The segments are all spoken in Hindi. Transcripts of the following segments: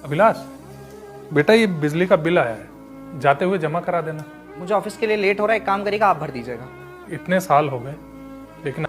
अभिलाष, बेटा ये बिजली का बिल आया है, जाते हुए जमा करा देना। मुझे ऑफिस के लिए लेट हो रहा है, एक काम करिएगा आप भर दीजिएगा। इतने साल हो गए लेकिन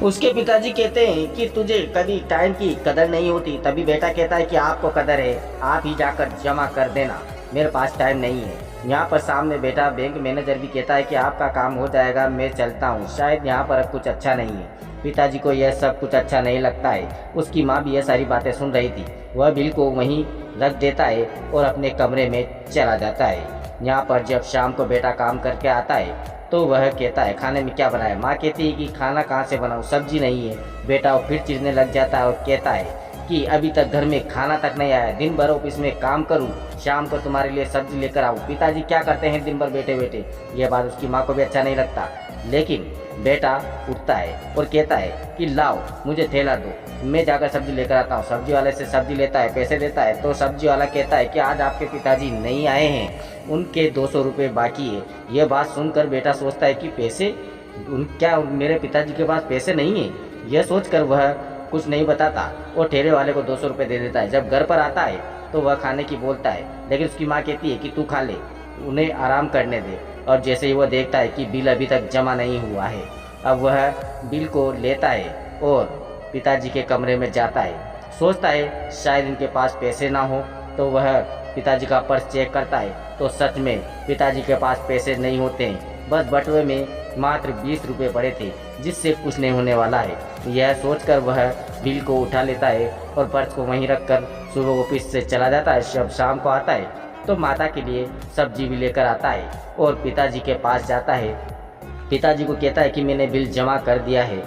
उसके पिताजी कहते हैं कि तुझे कभी टाइम की कदर नहीं होती, तभी बेटा कहता है कि आपको कदर है, आप ही जाकर जमा कर देना, मेरे पास टाइम नहीं है। यहाँ पर सामने बेटा बैंक मैनेजर भी कहता है कि आपका काम हो जाएगा, मैं चलता हूँ, शायद यहाँ पर अब कुछ अच्छा नहीं है। पिताजी को यह सब कुछ अच्छा नहीं लगता है। उसकी माँ भी यह सारी बातें सुन रही थी। वह बिल को वहीं रख देता है और अपने कमरे में चला जाता है। यहाँ पर जब शाम को बेटा काम करके आता है तो वह कहता है खाने में क्या बनाया। माँ कहती है कि खाना कहाँ से बनाऊँ, सब्जी नहीं है। बेटा वो फिर चिढ़ने लग जाता है और कहता है कि अभी तक घर में खाना तक नहीं आया, दिन भर ऑफिस में काम करूं, शाम को तुम्हारे लिए सब्जी लेकर आऊं। पिताजी क्या करते हैं दिन भर बैठे बैठे। यह बात उसकी माँ को भी अच्छा नहीं लगता, लेकिन बेटा उठता है और कहता है कि लाओ मुझे थैला दो, मैं जाकर सब्जी लेकर आता हूँ। सब्जी वाले से सब्जी लेता है, पैसे देता है तो सब्जी वाला कहता है कि आज आपके पिताजी नहीं आए हैं, उनके 200 रुपये बाकी है। यह बात सुनकर बेटा सोचता है कि पैसे क्या मेरे पिताजी के पास पैसे नहीं है। यह सोचकर वह कुछ नहीं बताता और ठेले वाले को 200 रुपये दे देता है। जब घर पर आता है तो वह खाने की बोलता है, लेकिन उसकी माँ कहती है कि तू खा ले, उन्हें आराम करने दे। और जैसे ही वह देखता है कि बिल अभी तक जमा नहीं हुआ है, अब वह बिल को लेता है और पिताजी के कमरे में जाता है। सोचता है शायद इनके पास पैसे ना हो, तो वह पिताजी का पर्स चेक करता है तो सच में पिताजी के पास पैसे नहीं होते हैं। बस बटुए में मात्र 20 रुपये पड़े थे, जिससे कुछ नहीं होने वाला है। यह सोचकर वह बिल को उठा लेता है और पर्स को वहीं रखकर सुबह ऑफिस से चला जाता है। जब शाम को आता है तो माता के लिए सब्जी भी लेकर आता है और पिताजी के पास जाता है। पिताजी को कहता है कि मैंने बिल जमा कर दिया है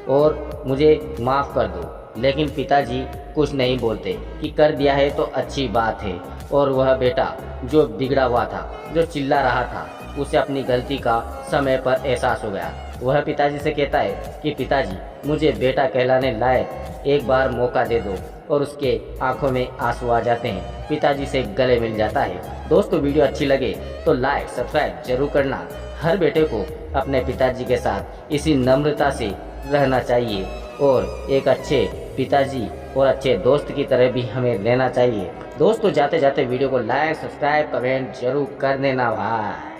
और मुझे माफ़ कर दो, लेकिन पिताजी कुछ नहीं बोलते कि कर दिया है तो अच्छी बात है। और वह बेटा जो बिगड़ा हुआ था, जो चिल्ला रहा था, उसे अपनी गलती का समय पर एहसास हो गया। वह पिताजी से कहता है कि पिताजी मुझे बेटा कहलाने लायक एक बार मौका दे दो, और उसके आंखों में आंसू आ जाते हैं। पिताजी से गले मिल जाता है। दोस्तों वीडियो अच्छी लगे तो लाइक सब्सक्राइब जरूर करना। हर बेटे को अपने पिताजी के साथ इसी नम्रता से रहना चाहिए और एक अच्छे पिताजी और अच्छे दोस्त की तरह भी हमें रहना चाहिए। दोस्तों जाते जाते वीडियो को लाइक सब्सक्राइब कमेंट जरूर कर देना भाई।